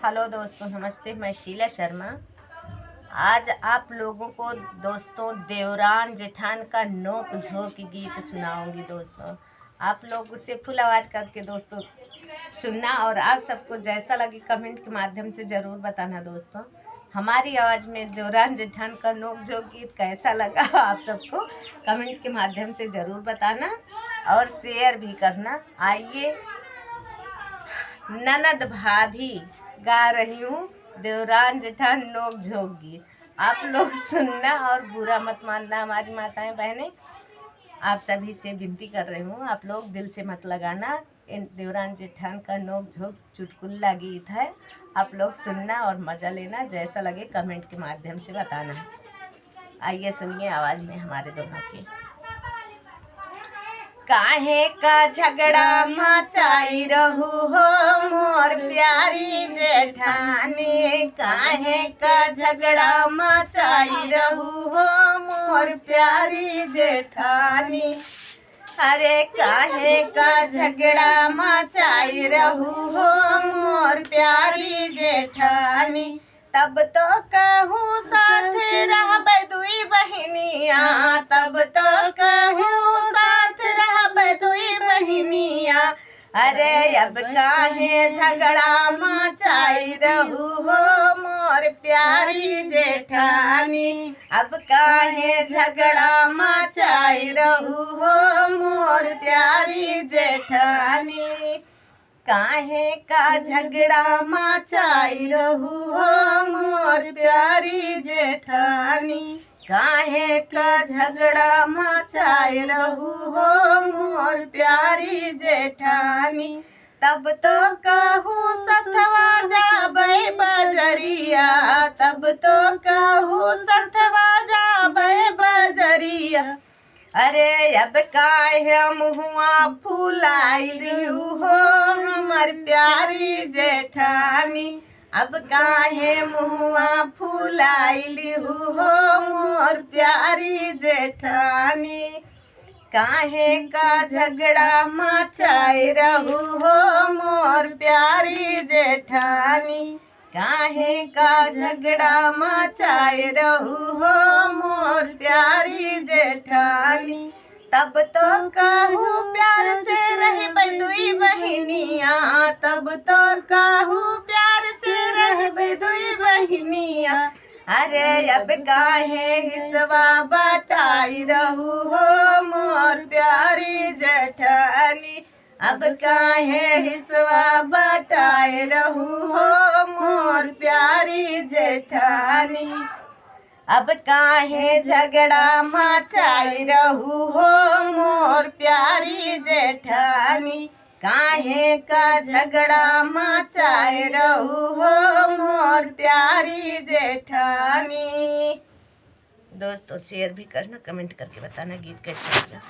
Hello दोस्तों, नमस्ते। मैं शीला शर्मा आज आप लोगों को दोस्तों देवरान जेठान का नोक झोंक गीत सुनाऊंगी। दोस्तों आप लोग उसे फुल आवाज़ करके दोस्तों सुनना और आप सबको जैसा लगे कमेंट के माध्यम से ज़रूर बताना। दोस्तों हमारी आवाज़ में देवरान जेठान का नोक झोंक गीत कैसा लगा आप सबको कमेंट के माध्यम से ज़रूर बताना और शेयर भी करना। आइए, ननद भाभी गा रही हूँ देवरान जेठान नोक झोंक गीत। आप लोग सुनना और बुरा मत मानना। हमारी माताएं बहनें आप सभी से विनती कर रही हूँ, आप लोग दिल से मत लगाना। इन देवरान जेठान का नोक झोंक चुटकुला गीत है, आप लोग सुनना और मज़ा लेना। जैसा लगे कमेंट के माध्यम से बताना। आइए सुनिए आवाज़ में हमारे दोनों की। काहे का झगड़ा मचाई रहू हो मोर प्यारी जेठानी, काहे का झगड़ा मचाई रहू हो मोर प्यारी जेठानी। अरे काहे का झगड़ा मचाई रहू हो मोर प्यारी जेठानी। तब तो कहूँ साथ रहबै दुई बहिनिया, तब तो कहूँ साथ रहबै दुई बहिनिया। अरे अब काहे झगड़ा मचाई रहू हो मोर प्यारी जेठानी, अब काहे झगड़ा मचाई रहू हो मोर प्यारी जेठानी। काहे का झगड़ा मचाई रहू हो मोर प्यारी जेठानी, काहे का झगड़ा मचाई रहू हो मोर प्यारी जेठानी। तब तो कहूँ सथवा जाबै बजरिया, तब तो कहूँ सथवा जाबै बजरिया। अरे अब काहे मुहुआ फुलाइल हो हमर प्यारी जेठानी, अब काहे मुहुआ फुलाइल हो मोर प्यारी जेठानी। काहे का झगड़ा मचाई रहू हो मोर प्यारी जेठानी, काहे का झगड़ा मचाई रहू हो मोर प्यारी जेठानी। तब तो कहूँ प्यार से रहबै दुई बहिनिया, तब तो कहूँ प्यार से रहबै दुई बहिनिया। अरे अब काहे हिस्सा बटाई रहू हो मोर प्यारी जेठानी, अब काहे हिस्सा बटाई रहू हो मोर प्यारी जेठानी। अब काहे झगड़ा मचाई रहू हो मोर प्यारी जेठानी, काहे का झगड़ा मचाई रहू हो मोर प्यारी जेठानी। दोस्तों शेयर भी करना, कमेंट करके बताना गीत कैसा लगा।